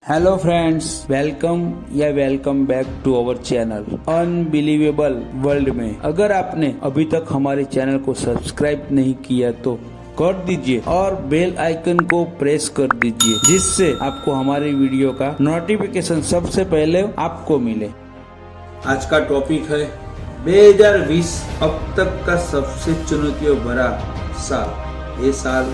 Hello friends, welcome back to our channel unbelievable world में। अगर आपने अभी तक हमारे चैनल को सब्सक्राइब नहीं किया तो कर दीजिए और बेल आइकन को प्रेस कर दीजिए, जिससे आपको हमारी वीडियो का नोटिफिकेशन सबसे पहले आपको मिले। आज का टॉपिक है 2020 अब तक का सबसे चुनौतियों भरा साल। ये साल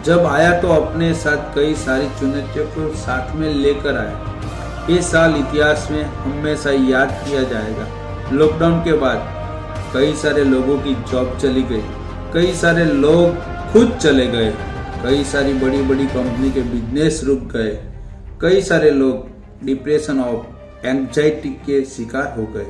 जब आया तो अपने साथ कई सारी चुनौतियों को साथ में लेकर आया। ये साल इतिहास में हमेशा याद किया जाएगा। लॉकडाउन के बाद कई सारे लोगों की जॉब चली गई, कई सारे लोग खुद चले गए, कई सारी बड़ी बड़ी कंपनी के बिजनेस रुक गए, कई सारे लोग डिप्रेशन और एंजाइटी के शिकार हो गए,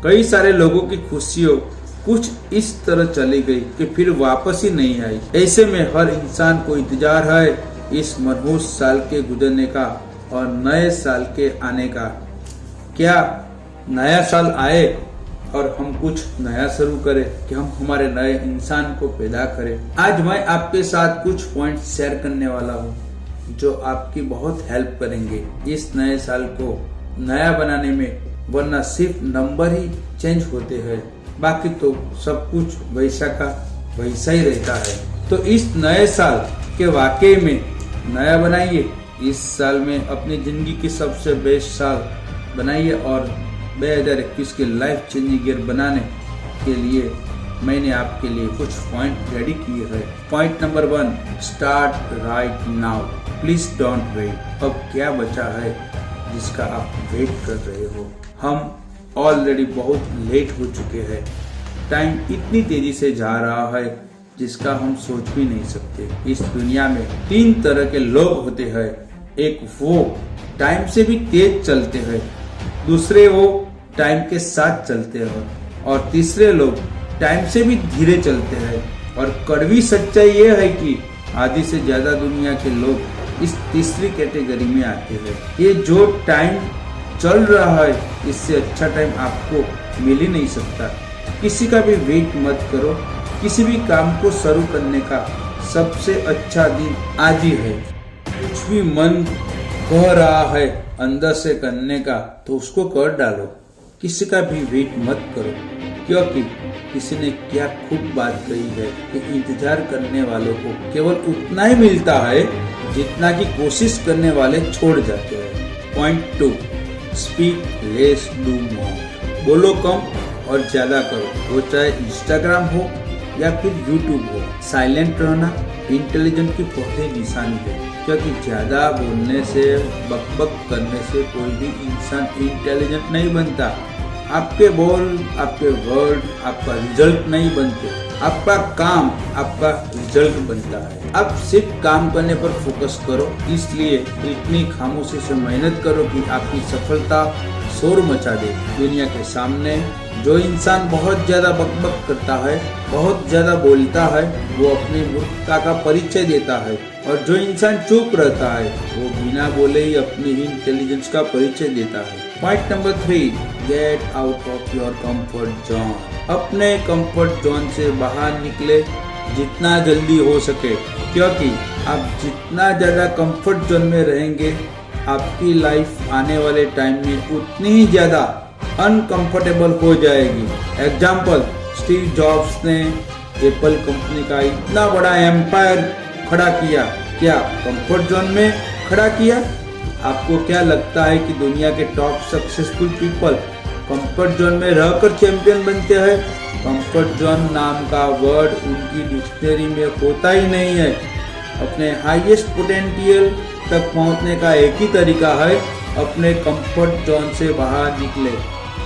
कई सारे लोगों की खुशियों कुछ इस तरह चली गई कि फिर वापस ही नहीं आई। ऐसे में हर इंसान को इंतजार है इस मनहूस साल के गुजरने का और नए साल के आने का। क्या नया साल आए और हम कुछ नया शुरू करें, कि हम हमारे नए इंसान को पैदा करें। आज मैं आपके साथ कुछ पॉइंट शेयर करने वाला हूँ जो आपकी बहुत हेल्प करेंगे इस नए साल को नया बनाने में, वरना सिर्फ नंबर ही चेंज होते हैं, बाकी तो सब कुछ वैसा का वैसा ही रहता है। तो इस नए साल के वाकई में नया बनाइए। इस साल में अपनी जिंदगी की सबसे बेस्ट साल बनाइए और 2021 के लाइफ चेंजिंग ईयर बनाने के लिए मैंने आपके लिए कुछ पॉइंट रेडी किए हैं। Point number 1, start right now, please don't wait. अब क्या बचा है जिसका आप वेट कर रहे हो? हम ऑलरेडी बहुत लेट हो चुके हैं। टाइम इतनी तेजी से जा रहा है जिसका हम सोच भी नहीं सकते। इस दुनिया में 3 तरह के लोग होते हैं। एक वो टाइम से भी तेज चलते हैं, दूसरे वो टाइम के साथ चलते हैं, और तीसरे लोग टाइम से भी धीरे चलते हैं। और कड़वी सच्चाई ये है कि आधी से ज्यादा दुनिया के लोग इस तीसरी कैटेगरी में आते हैं। ये जो टाइम चल रहा है इससे अच्छा टाइम आपको मिल ही नहीं सकता। किसी का भी वेट मत करो। किसी भी काम को शुरू करने का सबसे अच्छा दिन आज ही है। कुछ भी मन कह रहा है अंदर से करने का तो उसको कर डालो। किसी का भी वेट मत करो, क्योंकि किसी ने क्या खूब बात कही है कि इंतजार करने वालों को केवल उतना ही मिलता है जितना की कोशिश करने वाले छोड़ जाते हैं। Point 2, speak less do more. बोलो कम और ज्यादा करो, वो चाहे इंस्टाग्राम हो या फिर यूट्यूब हो। साइलेंट रहना इंटेलिजेंट की पहली निशानी है, क्योंकि ज्यादा बोलने से, बकबक करने से कोई भी इंसान इंटेलिजेंट नहीं बनता। आपके बोल, आपके वर्ड आपका रिजल्ट नहीं बनते, आपका काम आपका रिजल्ट बनता है। अब सिर्फ काम करने पर फोकस करो, इसलिए इतनी खामोशी से मेहनत करो कि आपकी सफलता शोर मचा दे दुनिया के सामने। जो इंसान बहुत ज्यादा बकबक करता है, बहुत ज्यादा बोलता है, वो अपनी मूर्खता का परिचय देता है, और जो इंसान चुप रहता है वो बिना बोले ही अपनी इंटेलिजेंस का परिचय देता है। Point number 3, get out of your comfort zone. अपने कंफर्ट जोन से बाहर निकले जितना जल्दी हो सके, क्योंकि आप जितना ज्यादा कंफर्ट जोन में रहेंगे आपकी लाइफ आने वाले टाइम में उतनी ही ज्यादा अनकंफर्टेबल हो जाएगी। एग्जाम्पल, स्टीव जॉब्स ने एप्पल कंपनी का इतना बड़ा एम्पायर खड़ा किया, क्या कंफर्ट जोन में खड़ा किया? आपको क्या लगता है कि दुनिया के top successful people comfort zone में रहकर चैंपियन बनते हैं? कंफर्ट जोन नाम का वर्ड उनकी डिक्शनरी में होता ही नहीं है। अपने हाईएस्ट पोटेंशियल तक पहुंचने का एक ही तरीका है, अपने कंफर्ट जोन से बाहर निकले।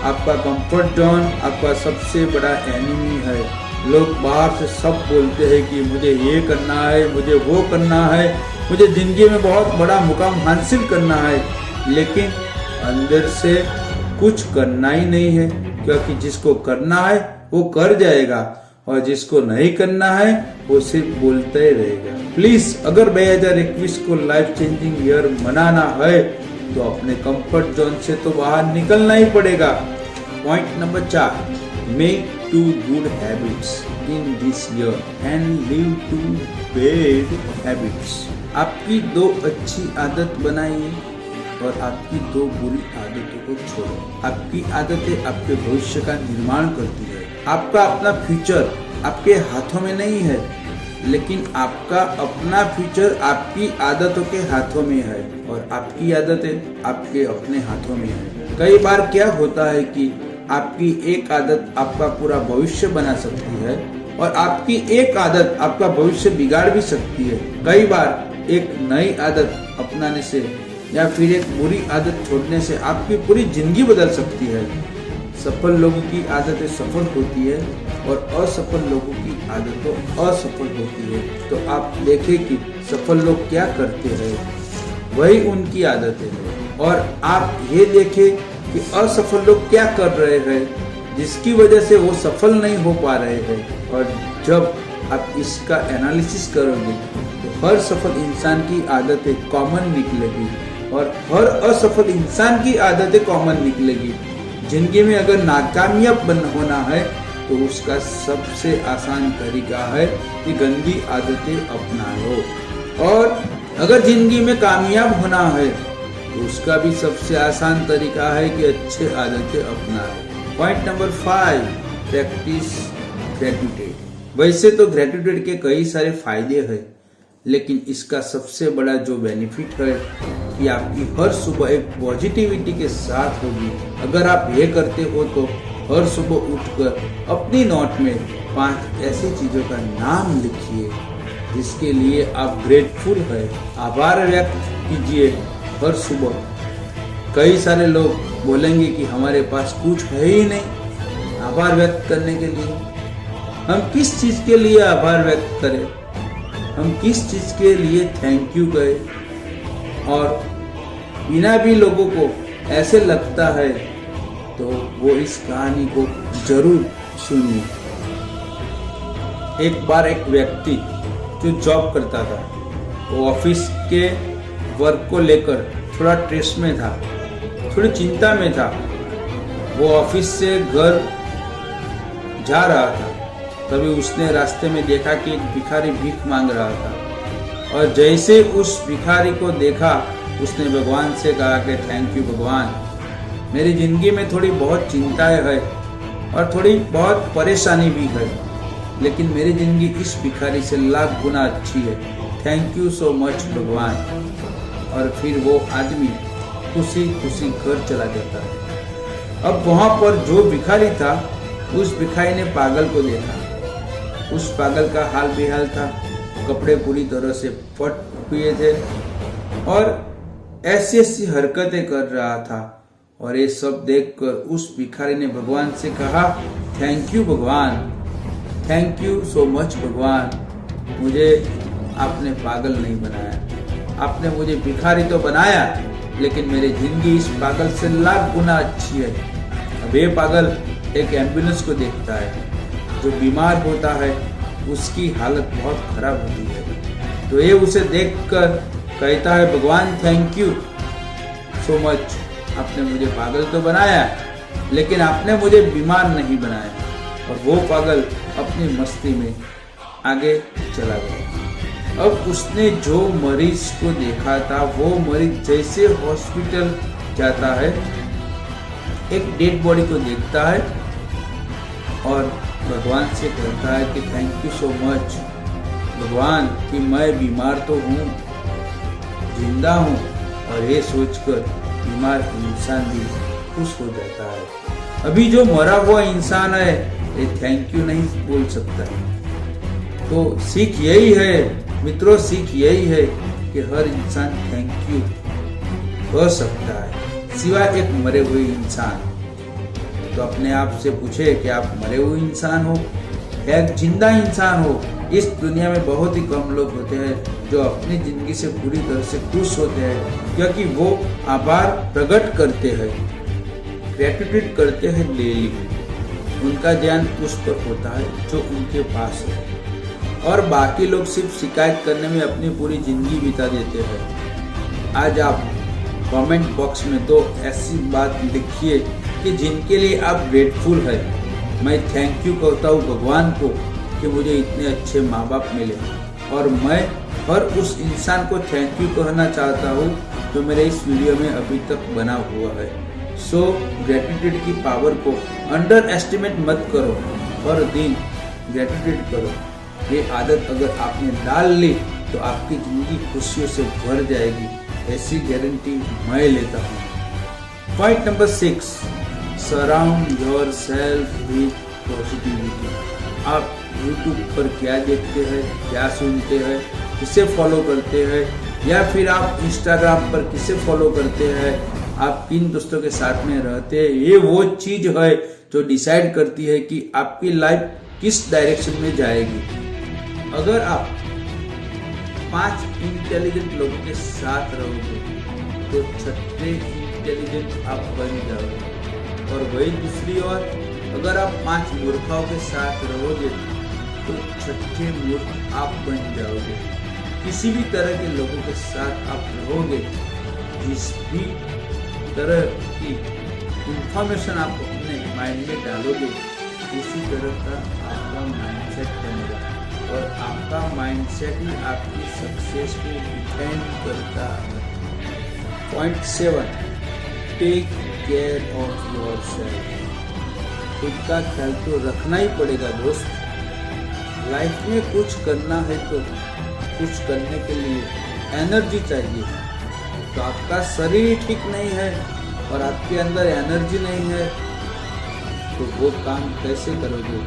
आपका कंफर्ट जोन आपका सबसे बड़ा एनिमी है। लोग बाहर से सब बोलते हैं कि मुझे ये करना है, मुझे वो करना है, मुझे जिंदगी में बहुत बड़ा मुकाम हासिल करना है, लेकिन अंदर से कुछ करना ही नहीं है, क्योंकि जिसको करना है वो कर जाएगा और जिसको नहीं करना है वो सिर्फ बोलता ही रहेगा। प्लीज, अगर 2021 को लाइफ चेंजिंग ईयर मनाना है तो अपने कंफर्ट जोन से तो बाहर निकलना ही पड़ेगा। Point number 4, make 2 good habits in this year and leave 2 bad habits. आपकी 2 अच्छी आदत बनाइए और आपकी 2 बुरी आदतों को छोड़ो। आपकी आदतें आपके भविष्य का निर्माण करती है। आपका अपना फ्यूचर आपके हाथों में नहीं है, लेकिन आपका अपना फ्यूचर आपकी आदतों के हाथों में है और आपकी आदतें आपके अपने हाथों में है। कई बार क्या होता है कि आपकी एक आदत आपका पूरा भविष्य बना सकती है और आपकी एक आदत आपका भविष्य बिगाड़ भी सकती है। कई बार एक नई आदत अपनाने से या फिर एक बुरी आदत छोड़ने से आपकी पूरी जिंदगी बदल सकती है। सफल लोगों की आदतें सफल होती है और असफल लोगों की आदतें असफल होती है। तो आप देखें कि सफल लोग क्या करते हैं, वही उनकी आदतें हैं, और आप ये देखें कि असफल लोग क्या कर रहे हैं जिसकी वजह से वो सफल नहीं हो पा रहे हैं। और जब आप इसका एनालिसिस करोगे तो हर सफल इंसान की आदतें कॉमन निकलेगी और हर असफल इंसान की आदतें कॉमन निकलेगी। जिंदगी में अगर नाकामयाब होना है तो उसका सबसे आसान तरीका है कि गंदी आदतें अपना लो, और अगर जिंदगी में कामयाब होना है तो उसका भी सबसे आसान तरीका है कि अच्छे आदतें अपनाएं। Point number 5, practice gratitude. वैसे तो ग्रेटिट्यूड के कई सारे फायदे हैं, लेकिन इसका सबसे बड़ा जो बेनिफिट है कि आपकी हर सुबह एक पॉजिटिविटी के साथ होगी। अगर आप ये करते हो तो हर सुबह उठकर अपनी नोट में 5 ऐसी चीजों का नाम लिखिए जिसके लिए आप ग्रेटफुल है। आभार व्यक्त कीजिए हर सुबह। कई सारे लोग बोलेंगे कि हमारे पास कुछ है ही नहीं आभार व्यक्त करने के लिए। हम किस चीज के लिए आभार व्यक्त करें, हम किस चीज के लिए थैंक यू कहें। और बिना भी लोगों को ऐसे लगता है तो वो इस कहानी को जरूर सुनिए। एक बार एक व्यक्ति जो जॉब करता था, वो ऑफिस के वर्क को लेकर थोड़ा स्ट्रेस में था, थोड़ी चिंता में था। वो ऑफिस से घर जा रहा था, तभी उसने रास्ते में देखा कि एक भिखारी भीख मांग रहा था, और जैसे उस भिखारी को देखा उसने भगवान से कहा कि थैंक यू भगवान, मेरी जिंदगी में थोड़ी बहुत चिंताएं है और थोड़ी बहुत परेशानी भी है, लेकिन मेरी जिंदगी इस भिखारी से लाख गुना अच्छी है। थैंक यू सो मच भगवान। और फिर वो आदमी खुशी खुशी घर चला जाता है। अब वहां पर जो भिखारी था, उस भिखारी ने पागल को देखा। उस पागल का हाल बेहाल था, कपड़े पूरी तरह से फट हुए थे और ऐसी ऐसी हरकतें कर रहा था। और ये सब देखकर उस भिखारी ने भगवान से कहा, थैंक यू भगवान, थैंक यू सो मच भगवान, मुझे आपने पागल नहीं बनाया, आपने मुझे भिखारी तो बनाया लेकिन मेरी जिंदगी इस पागल से लाख गुना अच्छी है। अब ये पागल एक एम्बुलेंस को देखता है, जो बीमार होता है उसकी हालत बहुत खराब होती है, तो ये उसे देखकर कहता है, भगवान थैंक यू सो मच, आपने मुझे पागल तो बनाया लेकिन आपने मुझे बीमार नहीं बनाया। और वो पागल अपनी मस्ती में आगे चला गया। अब उसने जो मरीज को देखा था, वो मरीज जैसे हॉस्पिटल जाता है, एक डेड बॉडी को देखता है और भगवान से कहता है कि थैंक यू सो मच भगवान कि मैं बीमार तो हूँ, जिंदा हूँ। और ये सोचकर बीमार इंसान भी खुश हो जाता है। अभी जो मरा हुआ इंसान है ये थैंक यू नहीं बोल सकता। तो सीख यही है मित्रों, सीख यही है कि हर इंसान थैंक यू कह सकता है, सिवाय एक मरे हुए इंसान। तो अपने आप से पूछे कि आप मरे हुए इंसान हो या एक जिंदा इंसान हो। इस दुनिया में बहुत ही कम लोग होते हैं जो अपनी जिंदगी से पूरी तरह से खुश होते हैं, क्योंकि वो आभार प्रकट करते हैं, ग्रेटिट्यूड करते हैं डेली। उनका ध्यान उस पर होता है जो उनके पास है, और बाकी लोग सिर्फ शिकायत करने में अपनी पूरी जिंदगी बिता देते हैं। आज आप कमेंट बॉक्स में 2 ऐसी बात लिखिए कि जिनके लिए आप ग्रेटफुल है। मैं थैंक यू कहता हूँ भगवान को कि मुझे इतने अच्छे माँ बाप मिले, और मैं हर उस इंसान को थैंक यू कहना चाहता हूँ जो मेरे इस वीडियो में अभी तक बना हुआ है। सो ग्रेटिट्यूड की पावर को अंडर एस्टिमेट मत करो, हर दिन ग्रेटिट्यूड करो। ये आदत अगर आपने डाल ली तो आपकी जिंदगी खुशियों से भर जाएगी, ऐसी गारंटी मैं लेता हूँ। Point number 6, surround your self with positivity. आप YouTube पर क्या देखते हैं, क्या सुनते हैं, किसे फॉलो करते हैं, या फिर आप Instagram पर किसे फॉलो करते हैं, आप किन दोस्तों के साथ में रहते हैं, ये वो चीज है जो डिसाइड करती है कि आपकी लाइफ किस डायरेक्शन में जाएगी। अगर आप 5 इंटेलिजेंट लोगों के साथ रहोगे तो 6ठे इंटेलिजेंट आप बन जाओगे, और वही दूसरी ओर अगर आप 5 मूर्खाओं के साथ रहोगे तो 6ठे मूर्ख आप बन जाओगे। किसी भी तरह के लोगों के साथ आप रहोगे, जिस भी तरह की इंफॉर्मेशन आप अपने माइंड में डालोगे, उसी तरह का आपका माइंडसेट बनेगा, और आपका माइंडसेट ही आपकी सक्सेस को डिफाइन करता है। Point 7, take care of yourself. खुद का ख्याल तो रखना ही पड़ेगा दोस्त। लाइफ में कुछ करना है तो कुछ करने के लिए एनर्जी चाहिए। तो आपका शरीर ठीक नहीं है और आपके अंदर एनर्जी नहीं है, तो वो काम कैसे करोगे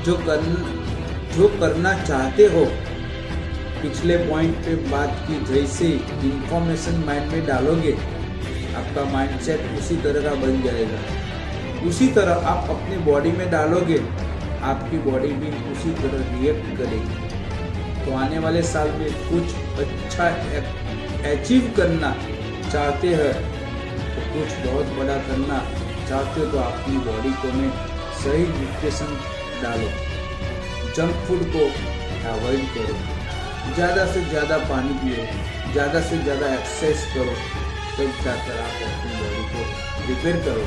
जो करना चाहते हो। पिछले पॉइंट पे बात की जैसे इंफॉर्मेशन माइंड में डालोगे, आपका माइंडसेट उसी तरह का बन जाएगा। उसी तरह आप अपनी बॉडी में डालोगे, आपकी बॉडी भी उसी तरह रिएक्ट करेगी। तो आने वाले साल में कुछ अच्छा अचीव करना चाहते हैं, तो कुछ बहुत बड़ा करना चाहते हो, तो अपनी बॉडी को में सही न्यूट्रिशन डालो। जंक फूड को अवॉइड करो, ज़्यादा से ज़्यादा पानी पियो, ज़्यादा से ज़्यादा एक्सरसाइज करो, तब जाकर आप अपनी बॉडी को रिपेयर करो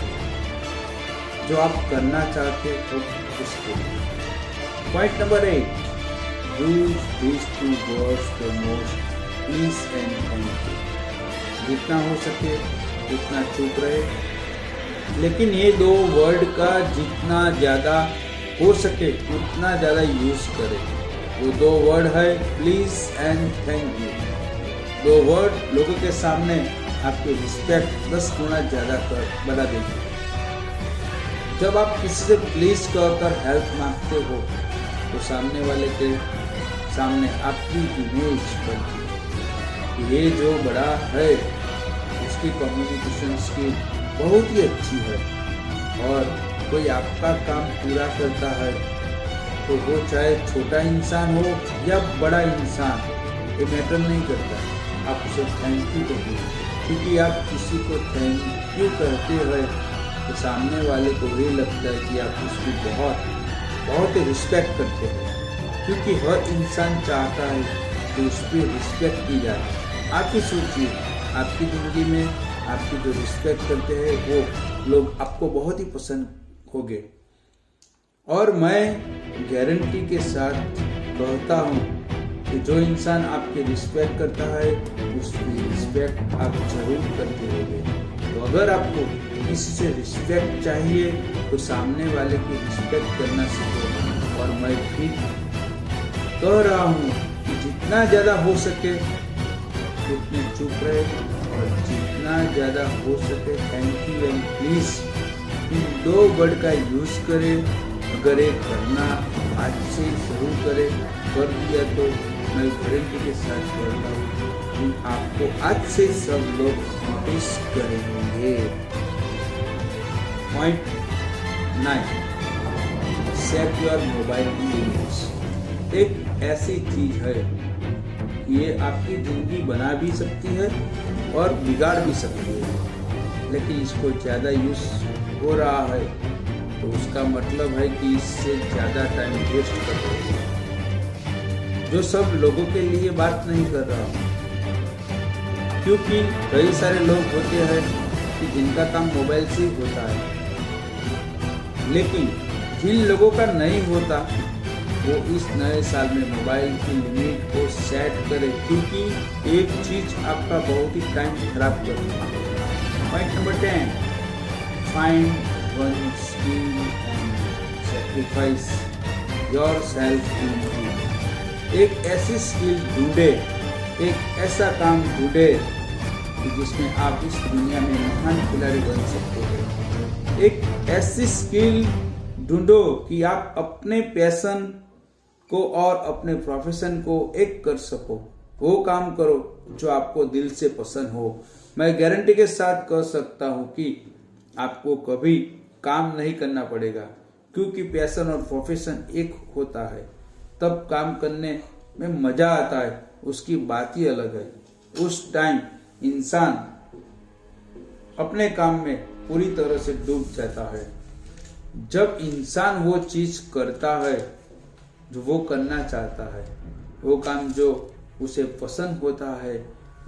जो आप करना चाहते हो उसके। Point number 8, use this 2 words the most, please and thank you. जितना हो सके उतना चुप रहे, लेकिन ये 2 वर्ड का जितना ज़्यादा हो सके उतना ज़्यादा यूज करें। वो 2 वर्ड है please and thank you. 2 word लोगों के सामने आपकी रिस्पेक्ट 10 गुना ज़्यादा बढ़ा देगी। जब आप किसी से प्लीज कहकर हेल्प मांगते हो तो सामने वाले के सामने आपकी इमेज बनती है। ये जो बड़ा है उसकी कम्युनिकेशन स्किल बहुत ही अच्छी है, और कोई आपका काम पूरा करता है तो वो चाहे छोटा इंसान हो या बड़ा इंसान, ये मैटर नहीं करता। आप उसे थैंक यू कहिए, क्योंकि आप किसी को थैंक यू कहते हैं तो सामने वाले को ये लगता है कि आप उसकी बहुत रिस्पेक्ट करते हैं, क्योंकि हर इंसान चाहता है कि उस पर रिस्पेक्ट की जाए। आप ही सोचिए, आपकी ज़िंदगी में आपकी जो रिस्पेक्ट करते हैं वो लोग आपको बहुत ही पसंद होंगे। और मैं गारंटी के साथ कहता हूँ कि जो इंसान आपकी रिस्पेक्ट करता है उसकी रिस्पेक्ट आप जरूर करते होंगे। तो अगर आपको किसी से रिस्पेक्ट चाहिए तो सामने वाले की रिस्पेक्ट करना सीखो। और मैं फिर कह रहा हूँ कि जितना ज़्यादा हो सके उतने चुप रहे, और जितना ज़्यादा हो सके thank you and please, in 2 word का यूज़ करें। अगर ये करना आज से शुरू करें, कर दिया तो मैं गारंटी के साथ कहता हूँ कि आपको आज से सब लोग नोटिस करेंगे। Point 9, set your mobile limits. एक ऐसी चीज है ये आपकी जिंदगी बना भी सकती है और बिगाड़ भी सकती है, लेकिन इसको ज़्यादा यूज हो रहा है तो उसका मतलब है कि इससे ज़्यादा टाइम वेस्ट कर रहे हैं। जो सब लोगों के लिए बात नहीं कर रहा हूँ, क्योंकि कई सारे लोग होते हैं कि जिनका काम मोबाइल से ही होता है, लेकिन जिन लोगों का नहीं होता वो इस नए साल में मोबाइल की लिमिट को सेट करें, क्योंकि एक चीज आपका बहुत ही टाइम खराब करती है। Point number 10, find one skill and sacrifice yourself in it. एक ऐसी स्किल ढूंढे, एक ऐसा काम ढूंढे जिसमें आप इस दुनिया में महान खिलाड़ी बन सकते हैं। एक ऐसी स्किल ढूंढो कि आप अपने पैशन को और अपने प्रोफेशन को एक कर सको। वो काम करो जो आपको दिल से पसंद हो। मैं गारंटी के साथ कह सकता हूँ कि आपको कभी काम नहीं करना पड़ेगा, क्योंकि पैशन और प्रोफेशन एक होता है। तब काम करने में मजा आता है, उसकी बात ही अलग है। उस टाइम इंसान अपने काम में पूरी तरह से डूब जाता है। जब इंसान वो चीज करता है जो वो करना चाहता है, वो काम जो उसे पसंद होता है,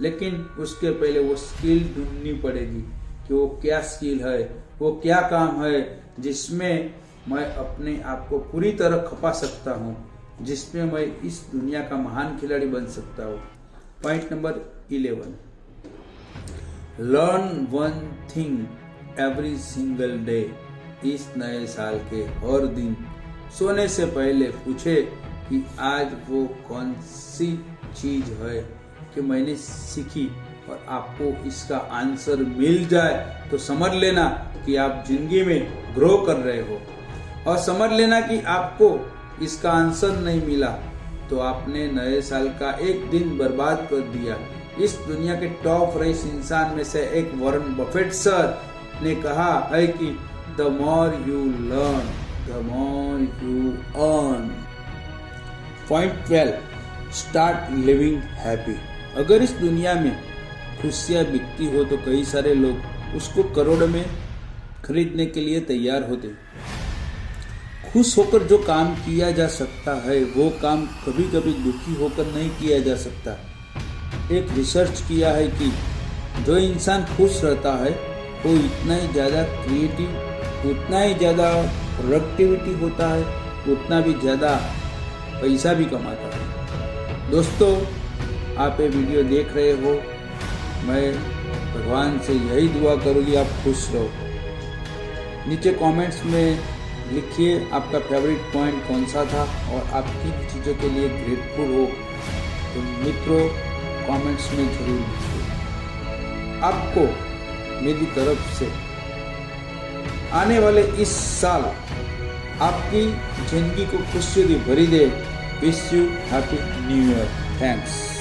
लेकिन उसके पहले वो स्किल ढूंढनी पड़ेगी कि वो क्या स्किल है, वो क्या काम है जिसमें मैं अपने आप को पूरी तरह खपा सकता हूँ, जिसमें मैं इस दुनिया का महान खिलाड़ी बन सकता हूँ। Point number 11, learn one thing every single day. इस नए साल के हर दिन सोने से पहले पूछे कि आज वो कौन सी चीज है कि मैंने सीखी, और आपको इसका आंसर मिल जाए तो समझ लेना कि आप जिंदगी में ग्रो कर रहे हो, और समझ लेना कि आपको इसका आंसर नहीं मिला तो आपने नए साल का एक दिन बर्बाद कर दिया। इस दुनिया के टॉप रेस इंसान में से एक वॉरेन बफेट सर ने कहा है कि the more you learn the more you earn. Point 12, start living happy. अगर इस दुनिया में खुशियां बिकती हो तो कई सारे लोग उसको करोड़ में खरीदने के लिए तैयार होते। खुश होकर जो काम किया जा सकता है वो काम कभी कभी दुखी होकर नहीं किया जा सकता। एक रिसर्च किया है कि जो इंसान खुश रहता है वो इतना ही ज़्यादा क्रिएटिव, उतना ही ज़्यादा प्रोडक्टिविटी होता है, उतना भी ज़्यादा पैसा भी कमाता है। दोस्तों, आप ये वीडियो देख रहे हो, मैं भगवान से यही दुआ करूँगी आप खुश रहो। नीचे कमेंट्स में लिखिए आपका फेवरेट पॉइंट कौन सा था और आप किन चीज़ों के लिए ग्रेटफुल हो। तो मित्रों, कमेंट्स में जरूर लिखिए। आपको मेरी तरफ से आने वाले इस साल आपकी जिंदगी को खुशियों से भरी दे। Wish you happy new year. Thanks.